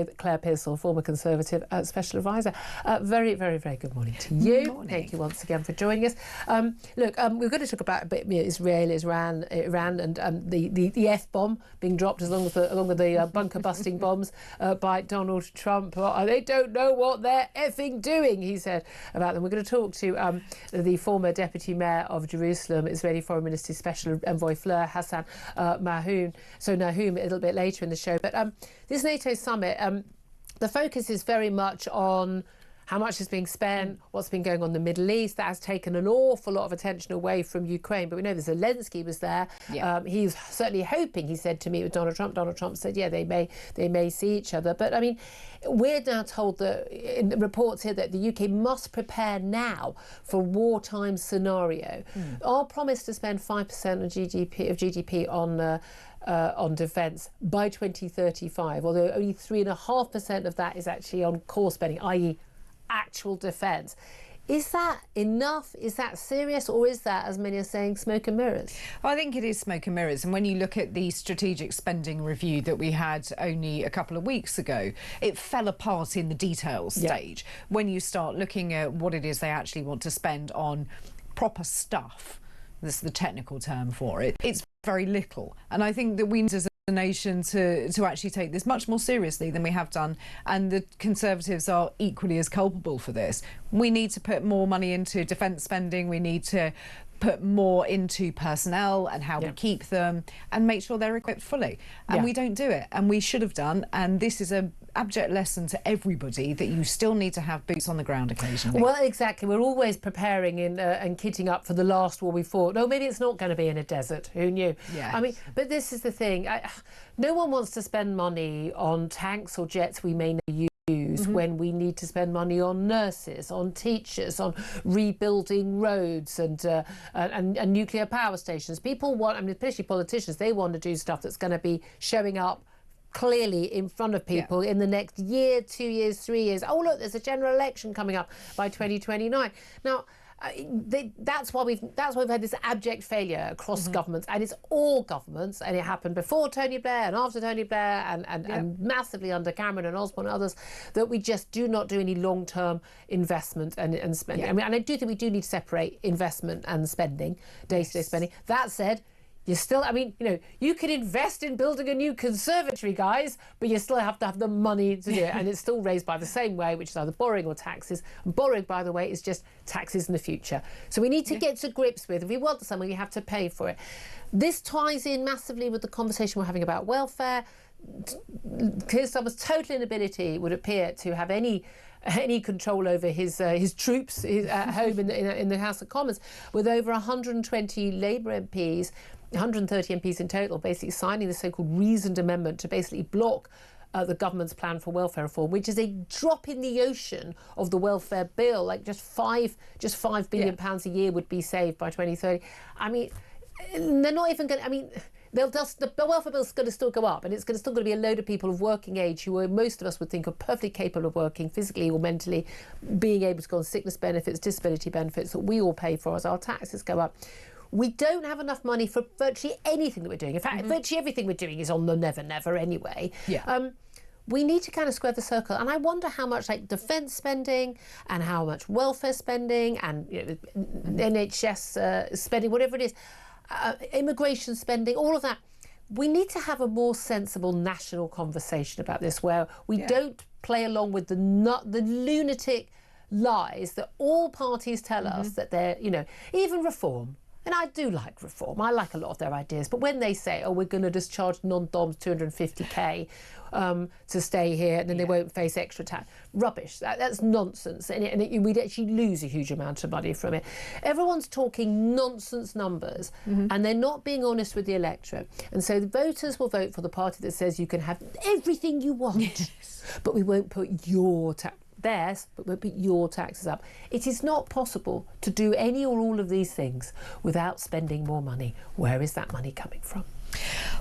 Claire Pearsall, former Conservative Special Advisor. Very, very, very good morning to you. Good morning. Thank you once again for joining us. Look, we're going to talk about a bit Israel, Iran, and the F-bomb being dropped along with the bunker-busting bombs by Donald Trump. They don't know what they're effing doing, he said about them. We're going to talk to the former Deputy Mayor of Jerusalem, Israeli Foreign Ministry Special Envoy Fleur Hassan Nahum, a little bit later in the show. But this NATO summit, the focus is very much on how much is being spent, what's been going on in the Middle East. That has taken an awful lot of attention away from Ukraine. But we know that Zelensky was there. Yeah. He's certainly hoping, he said, to meet with Donald Trump. Donald Trump said, yeah, they may see each other. But I mean, we're now told that in the reports here that the UK must prepare now for a wartime scenario. Our promise to spend 5% of GDP on defence by 2035, although only 3.5% of that is actually on core spending, i.e. actual defence. Is that enough? Is that serious? Or is that, as many are saying, smoke and mirrors? Well, I think it is smoke and mirrors. And when you look at the strategic spending review that we had only a couple of weeks ago, it fell apart in the details stage. When you start looking at what it is they actually want to spend on proper stuff, this is the technical term for it, it's very little. And I think that we need as a nation to actually take this much more seriously than we have done, and the Conservatives are equally as culpable for this. We need to put more money into defence spending, we need to put more into personnel and how we keep them and make sure they're equipped fully. And we don't do it, and we should have done. And this is an abject lesson to everybody that you still need to have boots on the ground occasionally. Well, exactly. We're always preparing and kitting up for the last war we fought. No, maybe it's not going to be in a desert. Who knew? Yeah. I mean, but this is the thing. No one wants to spend money on tanks or jets we may never use. When we need to spend money on nurses, on teachers, on rebuilding roads and nuclear power stations. People want, I mean, especially politicians, they want to do stuff that's going to be showing up clearly in front of people in the next year, 2 years, 3 years. Oh, look, there's a general election coming up by 2029. Now, that's why we've had this abject failure across governments, and it's all governments, and it happened before Tony Blair and after Tony Blair and massively under Cameron and Osborne and others, that we just do not do any long-term investment and spending. I mean, and I do think we do need to separate investment and spending, day-to-day spending. That said, you still, I mean, you know, you can invest in building a new conservatory, guys, but you still have to have the money to do it. And it's still raised by the same way, which is either borrowing or taxes. And borrowing, by the way, is just taxes in the future. So we need to get to grips with, if we want something, you have to pay for it. This ties in massively with the conversation we're having about welfare. Keir Starmer's total inability would appear to have any control over his troops at home in the House of Commons, with over 120 Labour MPs, 130 MPs in total, basically signing the so-called reasoned amendment to basically block the government's plan for welfare reform, which is a drop in the ocean of the welfare bill. Like just £5 billion a year would be saved by 2030. I mean, they're not even going to, I mean, the welfare bill is going to still go up, and it's still going to be a load of people of working age who most of us would think are perfectly capable of working physically or mentally, being able to go on sickness benefits, disability benefits that we all pay for as our taxes go up. We don't have enough money for virtually anything that we're doing. In fact, virtually everything we're doing is on the never anyway. We need to kind of square the circle, and I wonder how much like defence spending and how much welfare spending and NHS spending, whatever it is, immigration spending, all of that. We need to have a more sensible national conversation about this, where we don't play along with the lunatic lies that all parties tell us that they're, you know, even reform. And I do like reform. I like a lot of their ideas. But when they say, oh, we're going to discharge non-DOMs 250k to stay here, and then they won't face extra tax. Rubbish. That's nonsense. And we'd actually lose a huge amount of money from it. Everyone's talking nonsense numbers, and they're not being honest with the electorate. And so the voters will vote for the party that says you can have everything you want, but we won't put your theirs, but won't put your taxes up. It is not possible to do any or all of these things without spending more money. Where is that money coming from?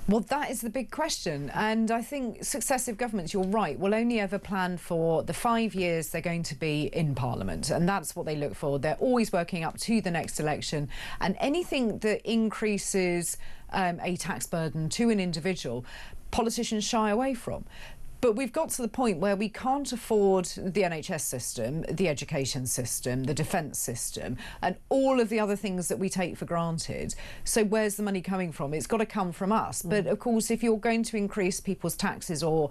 Well, that is the big question, and I think successive governments, you're right, will only ever plan for the 5 years they're going to be in Parliament, and that's what they look for. They're always working up to the next election, and anything that increases a tax burden to an individual, politicians shy away from. But we've got to the point where we can't afford the NHS system, the education system, the defence system, and all of the other things that we take for granted. So where's the money coming from? It's got to come from us. But of course, if you're going to increase people's taxes or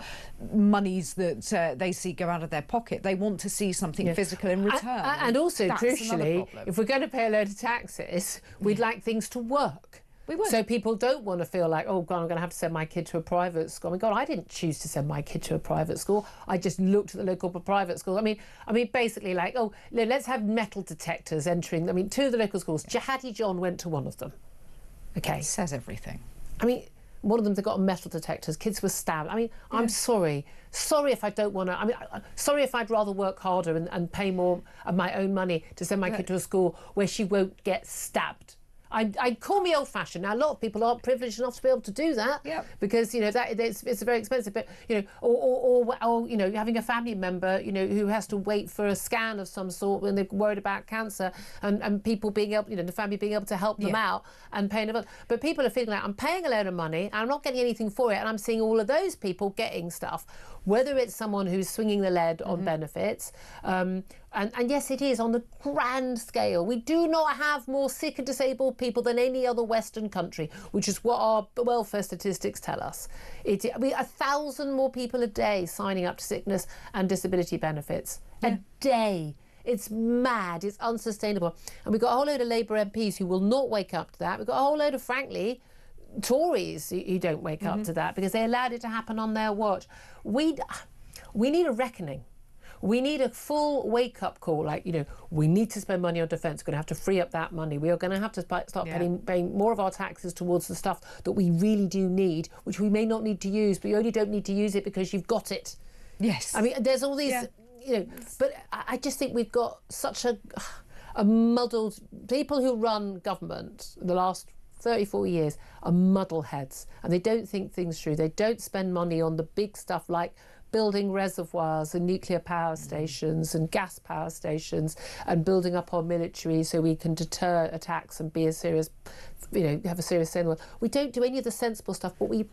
monies that they see go out of their pocket, they want to see something physical in return. And also, crucially, if we're going to pay a load of taxes, we'd like things to work. We would. So people don't want to feel like, oh God, I'm going to have to send my kid to a private school. I mean, God, I didn't choose to send my kid to a private school. I just looked at the local private school. I mean, basically like, oh, let's have metal detectors entering. I mean, 2 of the local schools. Jihadi John went to one of them. Okay. It says everything. I mean, one of them, they got metal detectors. Kids were stabbed. I mean, I'm sorry. Sorry if I don't want to. I mean, sorry if I'd rather work harder and pay more of my own money to send my kid to a school where she won't get stabbed. I'd call me old-fashioned. Now, a lot of people aren't privileged enough to be able to do that because, you know, it's very expensive. But, you know, or you know, having a family member, you know, who has to wait for a scan of some sort when they're worried about cancer and people being able, you know, the family being able to help them out and paying them. But people are feeling like, I'm paying a load of money and I'm not getting anything for it, and I'm seeing all of those people getting stuff, whether it's someone who's swinging the lead on benefits. And yes, it is on the grand scale. We do not have more sick and disabled people than any other Western country, which is what our welfare statistics tell us. 1,000 more people a day signing up to sickness and disability benefits. A day. It's mad. It's unsustainable. And we've got a whole load of Labour MPs who will not wake up to that. We've got a whole load of, frankly, Tories who don't wake up to that because they allowed it to happen on their watch. We need a reckoning. We need a full wake-up call, like, you know, we need to spend money on defence. We're going to have to free up that money. We are going to have to start paying more of our taxes towards the stuff that we really do need, which we may not need to use, but you only don't need to use it because you've got it. Yes. I mean, there's all these, you know, but I just think we've got such a muddled... People who run government the last 34 years are muddleheads, and they don't think things through. They don't spend money on the big stuff like building reservoirs and nuclear power stations and gas power stations and building up our military so we can deter attacks and be a serious, you know, have a serious say in the world. We don't do any of the sensible stuff, but we,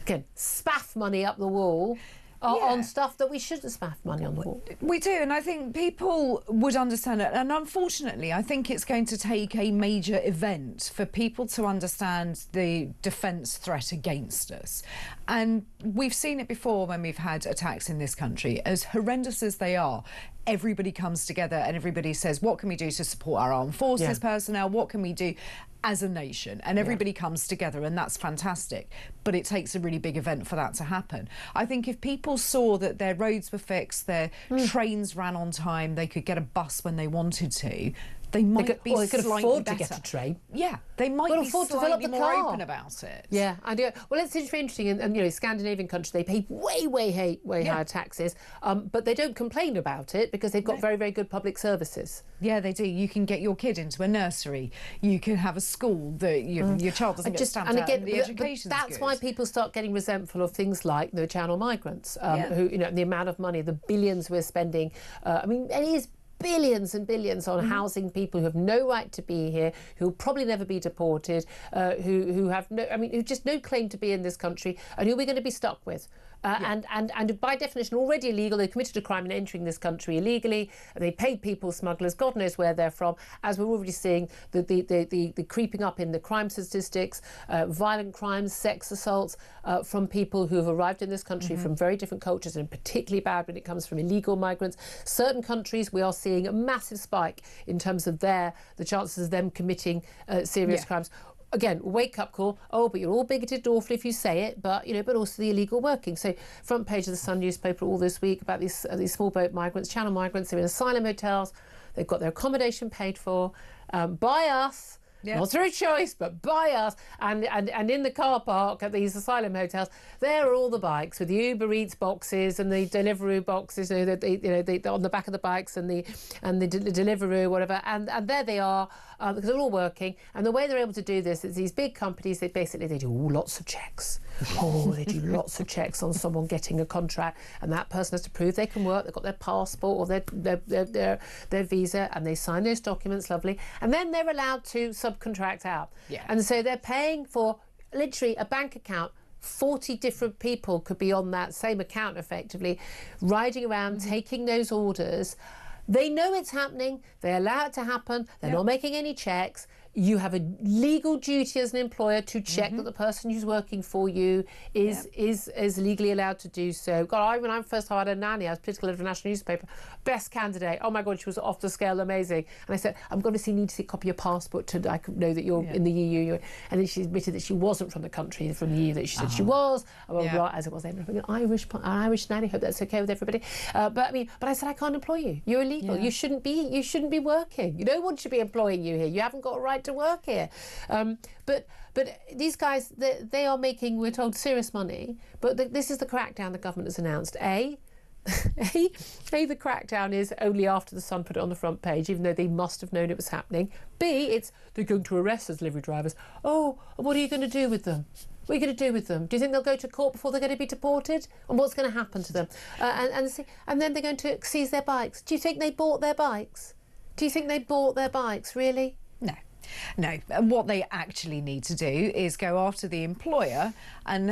again, spaff money up the wall on stuff that we shouldn't spaff money on the wall. We do, and I think people would understand it. And unfortunately, I think it's going to take a major event for people to understand the defence threat against us. And we've seen it before when we've had attacks in this country. As horrendous as they are, everybody comes together and everybody says, what can we do to support our armed forces personnel? What can we do as a nation? And everybody comes together, and that's fantastic. But it takes a really big event for that to happen. I think if people saw that their roads were fixed, their trains ran on time, they could get a bus when they wanted to, they might be could slightly afford better. To get a train. Yeah, they might be slightly more car. open about it. Yeah, I do. Well, it's very interesting. And you know, Scandinavian countries, they pay way higher taxes, but they don't complain about it because they've got very good public services. Yeah, they do. You can get your kid into a nursery. You can have a school that your child doesn't get stamped out. And the education's that's good. why people start getting resentful of things like the channel migrants, who, you know, the amount of money, the billions we're spending. I mean, it is billions and billions on housing people who have no right to be here, who will probably never be deported, who have who just no claim to be in this country, and who we're going to be stuck with. And by definition already illegal. They committed a crime in entering this country illegally. They paid people smugglers. God knows where they're from. As we're already seeing, the creeping up in the crime statistics, violent crimes, sex assaults from people who have arrived in this country from very different cultures, and particularly bad when it comes from illegal migrants. Certain countries we are seeing a massive spike in terms of the chances of them committing serious crimes. Again, wake-up call. Oh, but you're all bigoted and awful if you say it. But you know, but also the illegal working. So, front page of the Sun newspaper all this week about these small boat migrants, channel migrants. They're in asylum hotels. They've got their accommodation paid for by us. Not through choice, but by us. And in the car park at these asylum hotels, there are all the bikes with the Uber Eats boxes and the Deliveroo boxes, on the back of the bikes and the Deliveroo, whatever. And there they are, because they're all working. And the way they're able to do this is these big companies, they do lots of checks. They do lots of checks on someone getting a contract, and that person has to prove they can work. They've got their passport or their visa, and they sign those documents, lovely. And then they're allowed to subcontract out. And so they're paying for literally a bank account 40 different people could be on that same account effectively, riding around, taking those orders. They know it's happening. They allow it to happen. They're not making any checks. You have a legal duty as an employer to check that the person who's working for you is legally allowed to do so. God, when I first hired a nanny, I was political editor of a national newspaper, best candidate. Oh my God, she was off the scale, amazing. And I said, I'm going to need to see a copy of your passport to I could know that you're in the EU. And then she admitted that she wasn't from the country, from the EU, that she said she was. As it was, an Irish nanny. Hope that's okay with everybody. But I said, I can't employ you. You're illegal. You shouldn't be working. No one should be employing you here. You haven't got a right to work here. But these guys, they are making, we're told, serious money. But this is the crackdown the government has announced. The crackdown is only after the Sun put it on the front page, even though they must have known it was happening. B, it's they're going to arrest us delivery drivers. Oh, what are you going to do with them? What are you going to do with them? Do you think they'll go to court before they're going to be deported? And what's going to happen to them? And then they're going to seize their bikes. Do you think they bought their bikes? Do you think they bought their bikes, really? No. No, what they actually need to do is go after the employer, and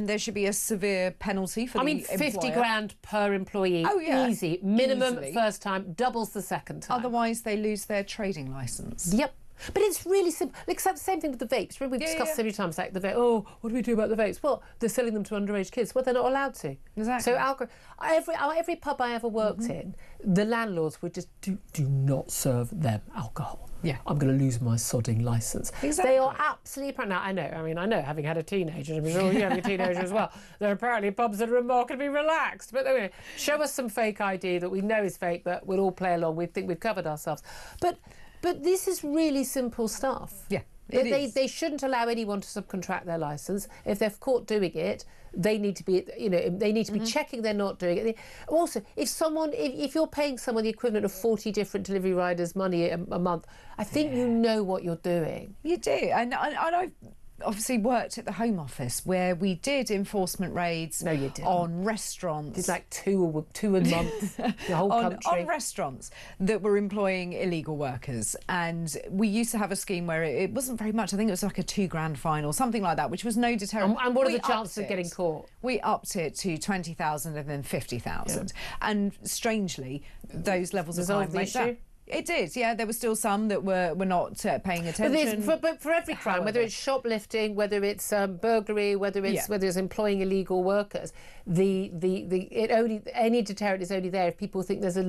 there should be a severe penalty for the employer. 50 grand per employee. Oh, yeah. Easy. Minimum Easily. First time, doubles the second time. Otherwise, they lose their trading licence. Yep. But it's really simple. Except the same thing with the vapes. Remember, we've discussed so many times, like the vape. Oh, what do we do about the vapes? Well, they're selling them to underage kids. Well, they're not allowed to. Exactly. So every pub I ever worked in, the landlords would just do not serve them alcohol. Yeah. I'm going to lose my sodding licence. Exactly. They are absolutely... Now, I know, having had a teenager, I'm sure you having a teenager as well, there are apparently pubs that are remarkably relaxed. But anyway, show us some fake ID that we know is fake, but we'll all play along. We think we've covered ourselves. But this is really simple stuff. Yeah. They shouldn't allow anyone to subcontract their licence. If they're caught doing it, they need to be, they need to be checking they're not doing it. Also, if you're paying someone the equivalent of 40 different delivery riders money a month, I think you know what you're doing. You do, and I've obviously worked at the Home Office where we did enforcement raids on restaurants. It's like two a month, the whole country. On restaurants that were employing illegal workers. And we used to have a scheme where it wasn't very much. I think it was like a £2,000 fine or something like that, which was no deterrent. And what are the chances of getting caught? We upped it to 20,000 and then 50,000. And strangely, those levels of crime went down. It did, yeah. There were still some that were not paying attention. But for every crime, whether it's shoplifting, whether it's burglary, whether it's employing illegal workers, any deterrent is only there if people think there's a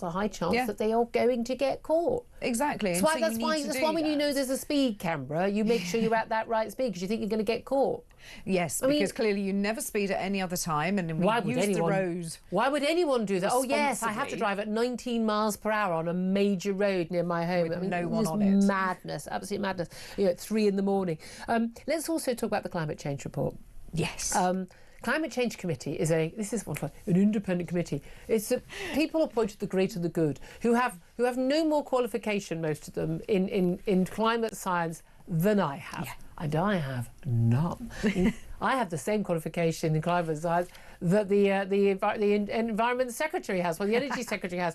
high chance that they are going to get caught. Exactly. That's why when you know there's a speed camera, you make sure you're at that right speed because you think you're going to get caught. Yes, because clearly you never speed at any other time, and why would anyone do that? Oh yes, I have to drive at 19 miles per hour on a major road near my home. With no one on it. Madness, absolute madness. At 3 a.m. Let's also talk about the climate change report. Yes. Climate Change Committee is an independent committee. It's people appointed the great and the good who have no more qualification, most of them, in climate science than I have. Yeah. And I have none. I have the same qualification in climate science that the Environment Secretary has, the Energy Secretary has,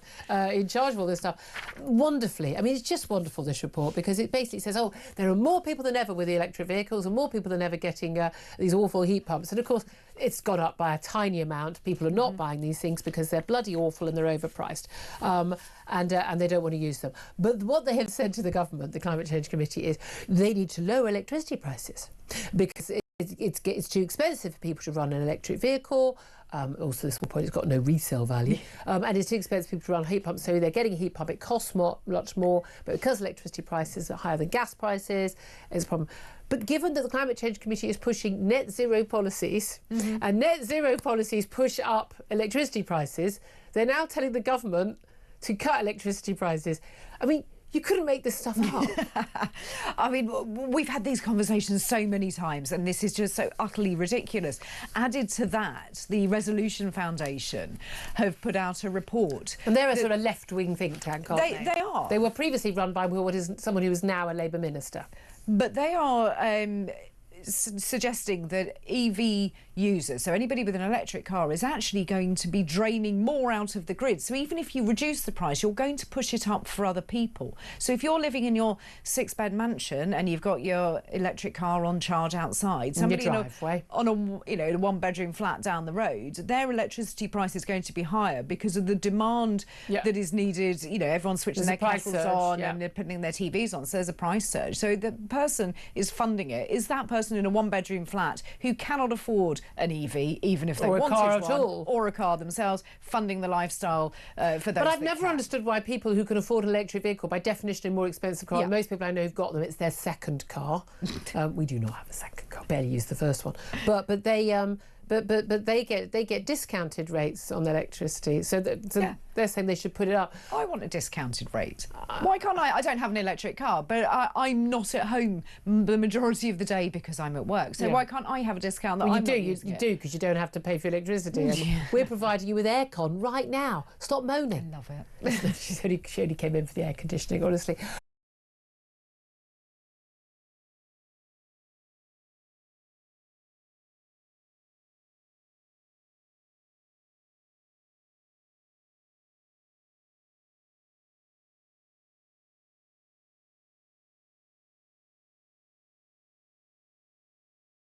in charge of all this stuff. Wonderfully. I mean, it's just wonderful, this report, because it basically says, there are more people than ever with the electric vehicles and more people than ever getting these awful heat pumps. And, of course, it's gone up by a tiny amount. People are not buying these things because they're bloody awful and they're overpriced. And they don't want to use them. But what they have said to the government, the Climate Change Committee, is they need to lower electricity prices because it's too expensive for people to run an electric vehicle. Also, this point, it's got no resale value. And it's too expensive for people to run heat pumps. So they're getting a heat pump. It costs much more. But because electricity prices are higher than gas prices, it's a problem. But given that the Climate Change Committee is pushing net zero policies, and net zero policies push up electricity prices, they're now telling the government to cut electricity prices. I mean, you couldn't make this stuff up. I mean, we've had these conversations so many times, and this is just so utterly ridiculous. Added to that, the Resolution Foundation have put out a report. And they're a sort of left-wing think tank, aren't they? They are. They were previously run by someone who is now a Labour minister. But they are suggesting that EV users. So anybody with an electric car is actually going to be draining more out of the grid. So even if you reduce the price, you're going to push it up for other people. So if you're living in your 6-bed mansion and you've got your electric car on charge outside, somebody in a 1-bedroom flat down the road, their electricity price is going to be higher because of the demand that is needed. You know, everyone's switching their kettles on and they're putting their TVs on, so there's a price surge. So the person is funding it is that person in a 1-bedroom flat who cannot afford an EV, even if they wanted one, or a car themselves, funding the lifestyle for those. But I've never understood why people who can afford an electric vehicle, by definition, a more expensive car. Most people I know who've got them, it's their second car. We do not have a second car. Barely use the first one. But they get discounted rates on electricity. So they're saying they should put it up. I want a discounted rate. Why can't I? I don't have an electric car, but I'm not at home the majority of the day because I'm at work. So why can't I have a discount that I'm not using? You do, because you don't have to pay for electricity. And we're providing you with aircon right now. Stop moaning. I love it. She only came in for the air conditioning, honestly.